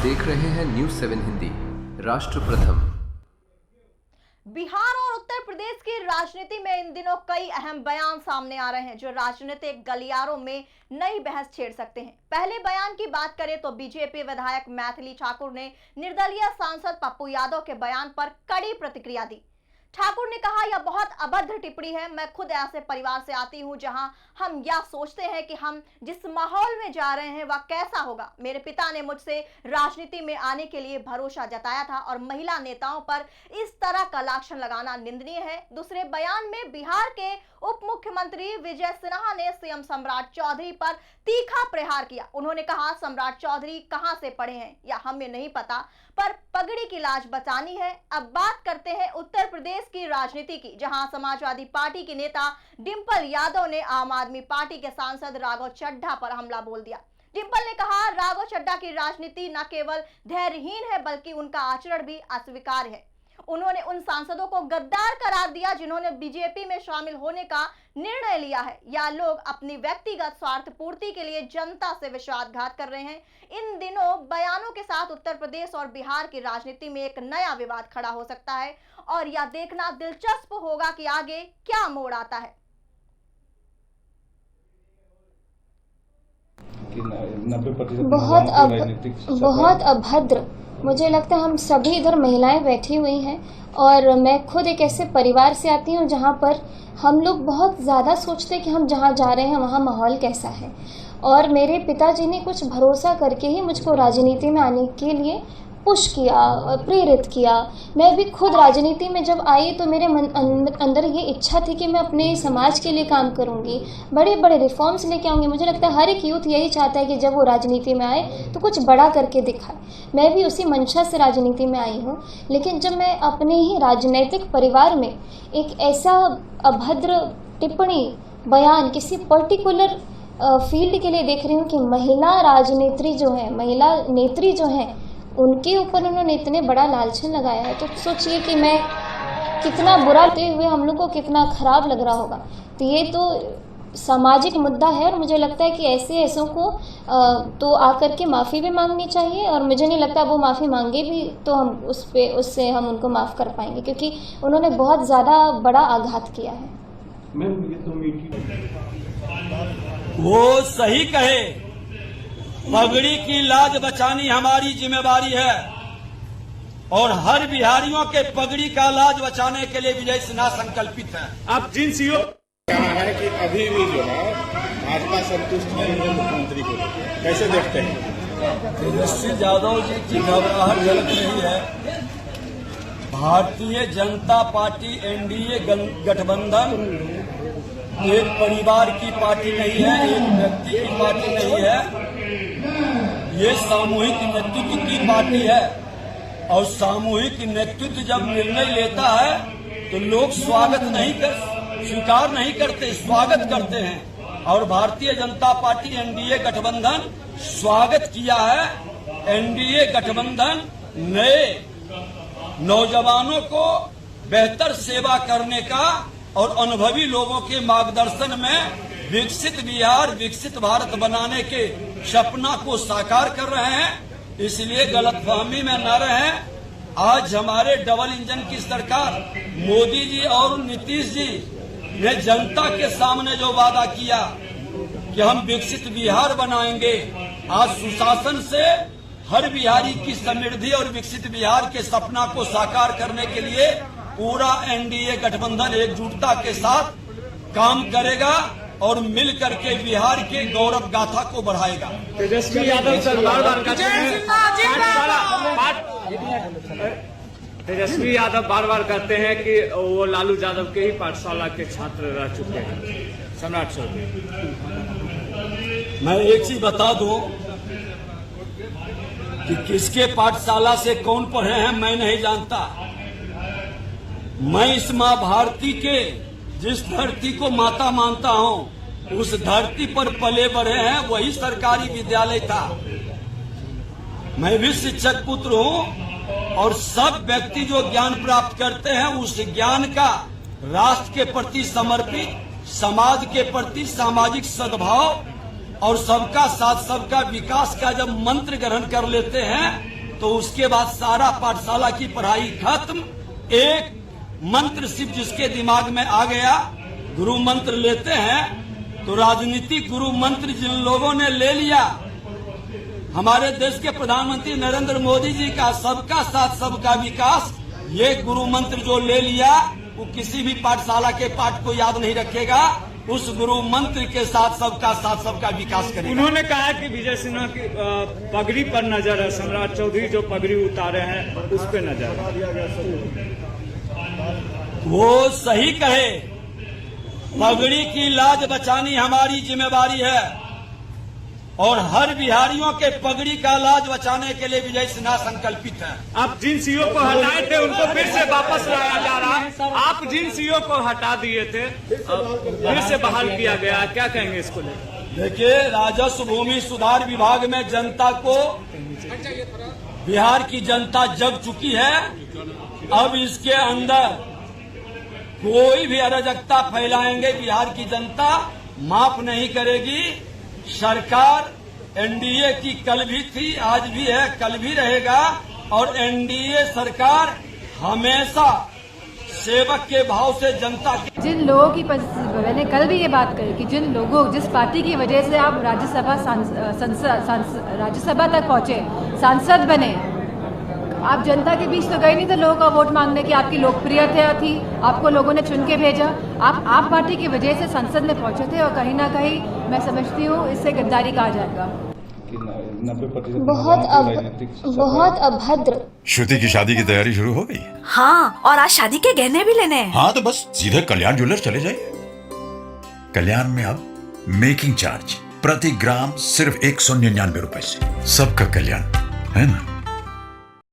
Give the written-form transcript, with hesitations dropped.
देख रहे हैं न्यूज़ 7 हिंदी, राष्ट्र प्रथम। बिहार और उत्तर प्रदेश की राजनीति में इन दिनों कई अहम बयान सामने आ रहे हैं जो राजनीतिक गलियारों में नई बहस छेड़ सकते हैं। पहले बयान की बात करें तो बीजेपी विधायक मैथिली ठाकुर ने निर्दलीय सांसद पप्पू यादव के बयान पर कड़ी प्रतिक्रिया दी। ठाकुर ने कहा, यह बहुत अभद्र टिप्पणी है। मैं खुद ऐसे परिवार से आती हूं जहां हम यह सोचते हैं कि हम जिस माहौल में जा रहे हैं वह कैसा होगा। मेरे पिता ने मुझसे राजनीति में आने के लिए भरोसा जताया था और महिला नेताओं पर इस तरह का लांछन लगाना निंदनीय है। दूसरे बयान में बिहार के उप मुख्यमंत्री विजय सिन्हा ने सीएम सम्राट चौधरी पर तीखा प्रहार किया। उन्होंने कहा, सम्राट चौधरी कहां से पढ़े हैं या हमें नहीं पता, पर पगड़ी की लाज बचानी है। अब बात करते हैं उत्तर प्रदेश की राजनीति की, जहां समाजवादी पार्टी की नेता डिंपल यादव ने आम आदमी पार्टी के सांसद राघव चड्ढा पर हमला बोल दिया। डिंपल ने कहा, राघव चड्ढा की राजनीति न केवल धैर्यहीन है बल्कि उनका आचरण भी अस्वीकार्य है। उन्होंने उन सांसदों को गद्दार करार दिया जिन्होंने बीजेपी में शामिल होने का निर्णय लिया है। या लोग अपनी व्यक्तिगत स्वार्थ पूर्ति के लिए जनता से विश्वासघात कर रहे हैं। इन दिनों बयानों के साथ उत्तर प्रदेश और बिहार की राजनीति में एक नया विवाद खड़ा हो सकता है और यह देखना दिलचस्प होगा कि आगे क्या मोड़ आता है। बहुत अभद्र। मुझे लगता है हम सभी इधर महिलाएं बैठी हुई हैं और मैं खुद एक ऐसे परिवार से आती हूँ जहाँ पर हम लोग बहुत ज़्यादा सोचते हैं कि हम जहाँ जा रहे हैं वहाँ माहौल कैसा है। और मेरे पिताजी ने कुछ भरोसा करके ही मुझको राजनीति में आने के लिए पुश किया, प्रेरित किया। मैं भी खुद राजनीति में जब आई तो मेरे अंदर ये इच्छा थी कि मैं अपने समाज के लिए काम करूंगी, बड़े बड़े रिफॉर्म्स लेके आऊँगी। मुझे लगता है हर एक यूथ यही चाहता है कि जब वो राजनीति में आए तो कुछ बड़ा करके दिखाए। मैं भी उसी मंशा से राजनीति में आई हूँ। लेकिन जब मैं अपने ही राजनीतिक परिवार में एक ऐसा अभद्र टिप्पणी, बयान किसी पर्टिकुलर फील्ड के लिए देख रही हूँ कि महिला राजनेत्री जो है, महिला नेत्री जो हैं, उनके ऊपर उन्होंने इतने बड़ा लांछन लगाया है, तो सोचिए कि मैं कितना बुरा होते हुए हम लोग को कितना खराब लग रहा होगा। तो ये तो सामाजिक मुद्दा है और मुझे लगता है कि ऐसों को तो आकर के माफ़ी भी मांगनी चाहिए। और मुझे नहीं लगता वो माफ़ी मांगे भी तो हम उससे हम उनको माफ़ कर पाएंगे, क्योंकि उन्होंने बहुत ज़्यादा बड़ा आघात किया है। वो सही कहे, पगड़ी की लाज बचानी हमारी जिम्मेवारी है और हर बिहारियों के पगड़ी का लाज बचाने के लिए विजय सिन्हा संकल्पित है। आप जिन सीओ कहना है कि अभी भी जो है भाजपा संतुष्ट नहीं है मुख्यमंत्री को, कैसे देखते हैं? तेजस्वी यादव जी की घबराहट झलक रही है। भारतीय जनता पार्टी एनडीए गठबंधन एक परिवार की पार्टी नहीं है, एक व्यक्ति की पार्टी नहीं है। ये सामूहिक नेतृत्व की पार्टी है और सामूहिक नेतृत्व जब निर्णय लेता है तो लोग स्वीकार नहीं करते, स्वागत करते हैं। और भारतीय जनता पार्टी एनडीए गठबंधन स्वागत किया है। एनडीए गठबंधन नए नौजवानों को बेहतर सेवा करने का और अनुभवी लोगों के मार्गदर्शन में विकसित बिहार, विकसित भारत बनाने के सपना को साकार कर रहे हैं। इसलिए गलतफहमी में न रहें। आज हमारे डबल इंजन की सरकार मोदी जी और नीतीश जी ने जनता के सामने जो वादा किया कि हम विकसित बिहार बनाएंगे, आज सुशासन से हर बिहारी की समृद्धि और विकसित बिहार के सपना को साकार करने के लिए पूरा एनडीए गठबंधन एकजुटता के साथ काम करेगा और मिल करके बिहार के गौरव गाथा को बढ़ाएगा। तेजस्वी यादव सर बार-बार कहते हैं कि वो लालू यादव के ही पाठशाला के छात्र रह चुके हैं। सम्राट चौधरी, मैं एक चीज बता दूं कि किसके पाठशाला से कौन पढ़े हैं मैं नहीं जानता। मैं इस माँ भारती के जिस धरती को माता मानता हूँ उस धरती पर पले बढ़े हैं, वही सरकारी विद्यालय था। मैं भी शिक्षक पुत्र हूँ और सब व्यक्ति जो ज्ञान प्राप्त करते हैं उस ज्ञान का राष्ट्र के प्रति समर्पित, समाज के प्रति सामाजिक सद्भाव और सबका साथ सबका विकास का जब मंत्र ग्रहण कर लेते हैं तो उसके बाद सारा पाठशाला की पढ़ाई खत्म। एक मंत्र सिर्फ जिसके दिमाग में आ गया, गुरु मंत्र लेते हैं तो राजनीतिक गुरु मंत्र जिन लोगों ने ले लिया, हमारे देश के प्रधानमंत्री नरेंद्र मोदी जी का सबका साथ सबका विकास, ये गुरु मंत्र जो ले लिया वो किसी भी पाठशाला के पाठ को याद नहीं रखेगा, उस गुरु मंत्र के साथ सबका विकास करेगा। उन्होंने कहा कि विजय सिन्हा की पगड़ी पर नजर है, सम्राट चौधरी जो पगड़ी उतारे हैं उस पर नजर है। वो सही कहे, पगड़ी की लाज बचानी हमारी जिम्मेवारी है और हर बिहारियों के पगड़ी का लाज बचाने के लिए विजय सिन्हा संकल्पित है। आप जिन सीओ को हटाए थे उनको फिर से वापस लाया जा रहा है। आप जिन सीओ को हटा दिए थे फिर से बहाल किया गया, क्या कहेंगे इसको लेकर? देखिए, राजस्व भूमि सुधार विभाग में जनता को, बिहार की जनता जग चुकी है। अब इसके अंदर कोई भी अराजकता फैलाएंगे बिहार की जनता माफ नहीं करेगी। सरकार एनडीए की कल भी थी, आज भी है, कल भी रहेगा और एनडीए सरकार हमेशा सेवक के भाव से जनता की। जिन लोगों की मैंने कल भी ये बात कही कि जिन लोगों, जिस पार्टी की वजह से आप राज्यसभा तक पहुंचे, सांसद बने, आप जनता के बीच तो गए नहीं थे लोगों का वोट मांगने की, आपकी लोकप्रियता थी, आपको लोगों ने चुन के भेजा, आप पार्टी की वजह से संसद में पहुंचे थे और कहीं ना कहीं मैं समझती हूँ इससे गद्दारी कहा जाएगा। बहुत अभद्र। श्रुति की शादी की तैयारी शुरू हो गई? हाँ, और आज शादी के गहने भी लेने हैं। हाँ, तो बस सीधे कल्याण ज्वेलर्स चले जाइए। कल्याण में अब मेकिंग चार्ज प्रति ग्राम सिर्फ 199 रुपए से। सबका कल्याण, है ना?